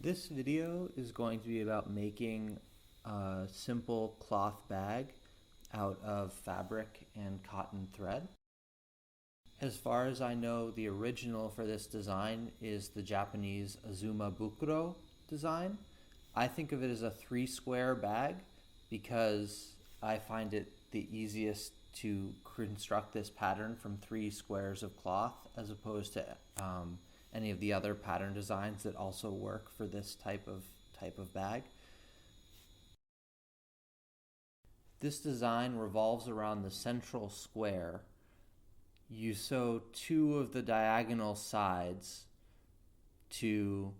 This video is going to be about making a simple cloth bag out of fabric and cotton thread. As far as I know, the original for this design is the Japanese Azuma Bukuro design. I think of it as a 3-square bag because I find it the easiest to construct this pattern from 3 squares of cloth as opposed to any of the other pattern designs that also work for this type of bag. This design revolves around the central square. You sew 2 of the diagonal sides to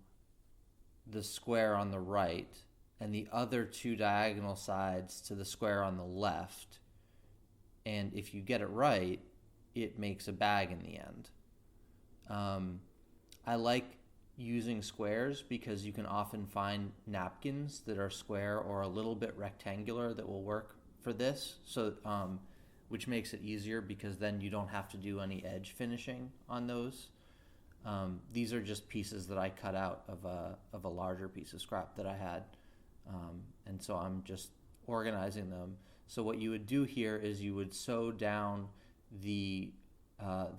the square on the right and the other 2 diagonal sides to the square on the left. And if you get it right, it makes a bag in the end. I like using squares because you can often find napkins that are square or a little bit rectangular that will work for this, so which makes it easier because then you don't have to do any edge finishing on those. These are just pieces that I cut out of a larger piece of scrap that I had, and so I'm just organizing them. So what you would do here is you would sew down the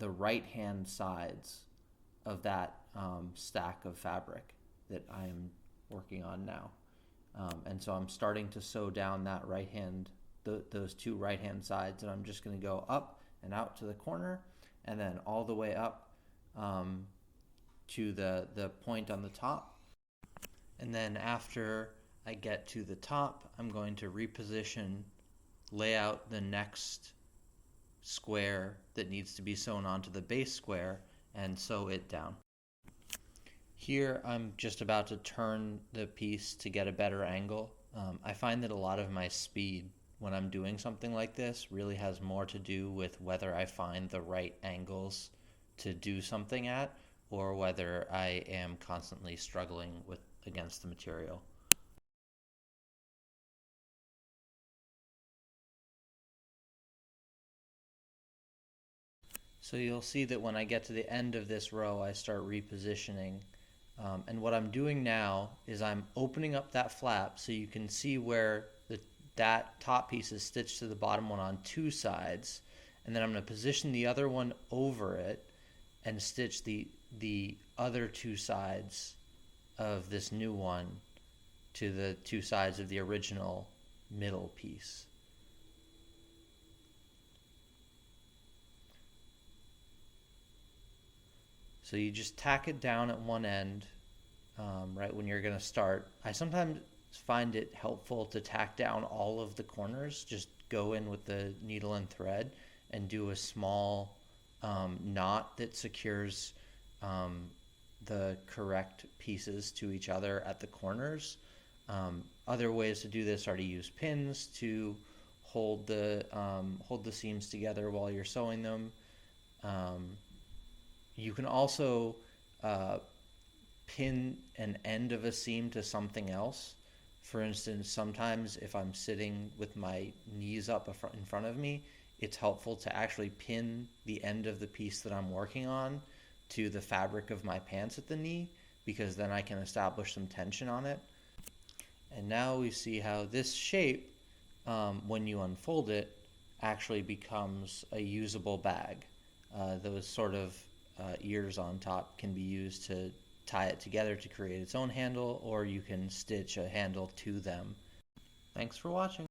right hand sides of that stack of fabric that I am working on now. And so I'm starting to sew down that right hand, those 2 right hand sides, and I'm just going to go up and out to the corner and then all the way up to the point on the top. And then after I get to the top, I'm going to lay out the next square that needs to be sewn onto the base square and sew it down. Here I'm just about to turn the piece to get a better angle. I find that a lot of my speed when I'm doing something like this really has more to do with whether I find the right angles to do something at or whether I am constantly struggling against the material. So you'll see that when I get to the end of this row, I start repositioning. And what I'm doing now is I'm opening up that flap so you can see where that top piece is stitched to the bottom one on 2 sides. And then I'm going to position the other one over it and stitch the other 2 sides of this new one to the 2 sides of the original middle piece. So you just tack it down at one end right when you're going to start. I sometimes find it helpful to tack down all of the corners. Just go in with the needle and thread and do a small knot that secures the correct pieces to each other at the corners. Other ways to do this are to use pins to hold the seams together while you're sewing them. You can also pin an end of a seam to something else. For instance, sometimes if I'm sitting with my knees up in front of me, it's helpful to actually pin the end of the piece that I'm working on to the fabric of my pants at the knee, because then I can establish some tension on it. And now we see how this shape, when you unfold it, actually becomes a usable bag. Those sort of ears on top can be used to tie it together to create its own handle, or you can stitch a handle to them. Thanks for watching.